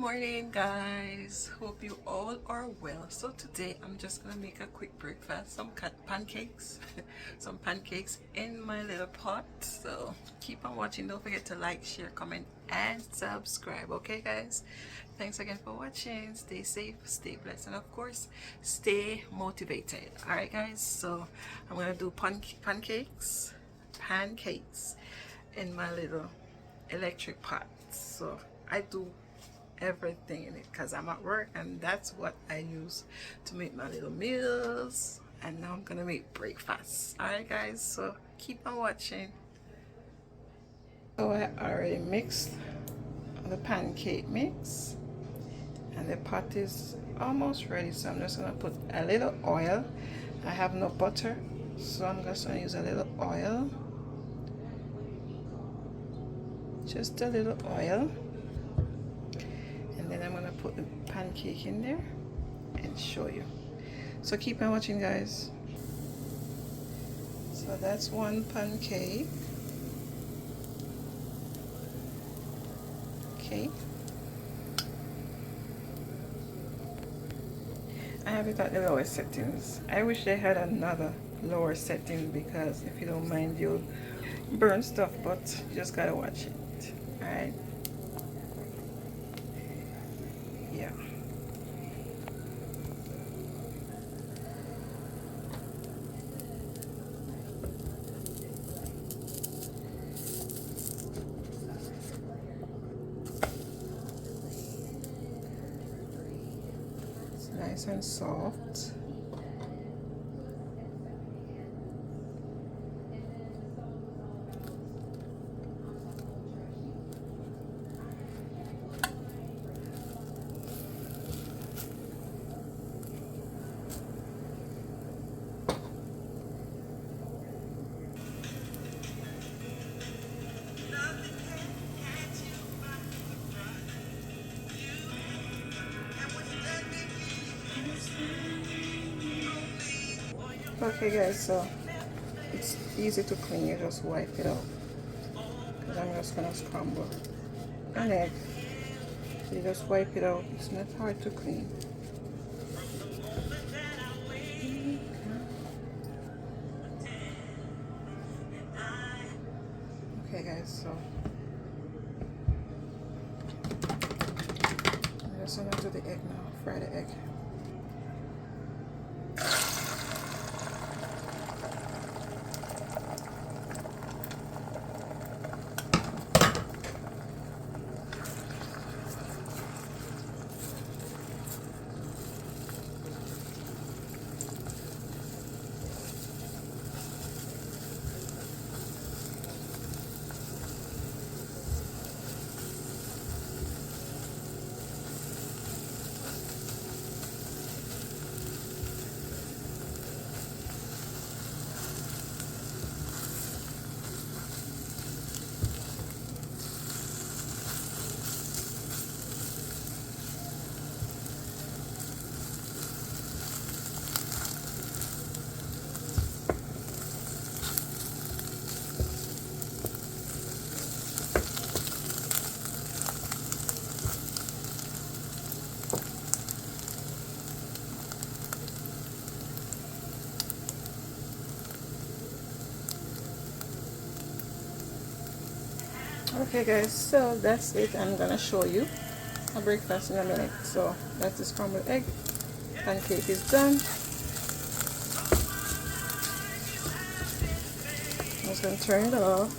morning, guys. Hope you all are well. So today I'm just gonna make a quick breakfast, some pancakes some pancakes in my little pot. So keep on watching. Don't forget to like, share, comment and subscribe. Okay, guys, thanks again for watching. Stay safe, stay blessed, and of course stay motivated. All right, guys, so I'm gonna do pancakes in my little electric pot. So I do everything in it because I'm at work, and that's what I use to make my little meals. And now I'm gonna make breakfast. All right, guys, so keep on watching. So I already mixed the pancake mix and the pot is almost ready, so I'm just gonna put a little oil. I have no butter, so I'm just gonna use a little oil, just a little oil. And then I'm gonna put the pancake in there and show you. So keep on watching, guys. So that's one pancake. Okay. I have it at the lower settings. I wish they had another lower setting, because if you don't mind, you'll burn stuff, but you just gotta watch it. Alright. Yeah. It's nice and soft. Okay, guys, so it's easy to clean. You just wipe it out, because I'm just gonna scramble an egg. So you just wipe it out. It's not hard to clean. Okay, guys, so I'm just gonna do the egg now. Fry the egg. Okay, guys, so that's it. I'm gonna show you a breakfast in a minute. So that's the scrambled egg. Pancake is done. I'm just gonna turn it off.